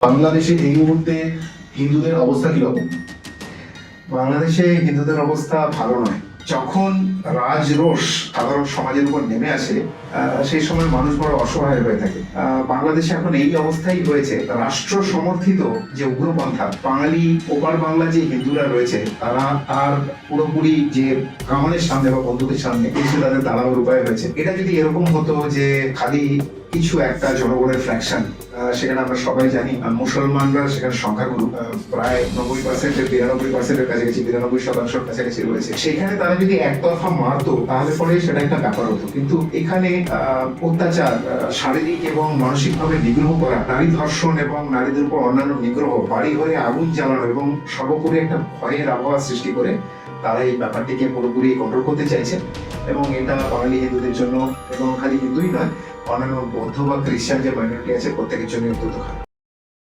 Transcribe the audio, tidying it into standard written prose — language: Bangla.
বাংলাদেশে এই মুহূর্তে হিন্দুদের অবস্থা কিরকম? বাংলাদেশে হিন্দুদের অবস্থা ভালো নয়। যখন রাজরোষ সাধারণ সমাজের উপর নেমে আসে সেই সময় মানুষ বড় অসহায় হয়ে থাকে। বাংলাদেশে এখন এই অবস্থাই হয়েছে, রাষ্ট্র সমর্থিত যে উগ্রপন্থা, বাঙালি ওপার বাংলা যে হিন্দুরা রয়েছে তারা আর পুরোপুরি যে কামানের সামনে বা বন্দুকের সামনে এসে তাদের দাঁড়ানোর উপায় হয়েছে। এটা যদি এরকম হতো যে খালি কিছু একটা জনগণের ফ্র্যাকশন, সেখানে আমরা সবাই জানি মুসলমানরা সেখানে সংখ্যাগুরু, প্রায় 90%-এর 92%-এর কাছাকাছি, 92% কাছাকাছি রয়েছে। সেখানে তারা যদি একতরফা মারতো তাহলে পরে সেটা একটা ব্যাপার হতো। কিন্তু এখানে অত্যাচার, শারীরিক এবং মানসিকভাবে নিগ্রহ করা, নারী ধর্ষণ এবং নারীদের উপর অন্যান্য নিগ্রহ, বাড়ি ঘরে আগুন জ্বালানো এবং সর্বোপরি একটা ভয়ের আবহাওয়া সৃষ্টি করে তারা এই ব্যাপারটিকে পুরোপুরি কন্ট্রোল করতে চাইছে। এবং এটা বাঙালি হিন্দুদের জন্য, এবং খালি হিন্দুই নয়, অন্যান্য বৌদ্ধ বা খ্রিস্টান যে মাইনরিটি আছে প্রত্যেকের জন্য অত্যন্ত খারাপ।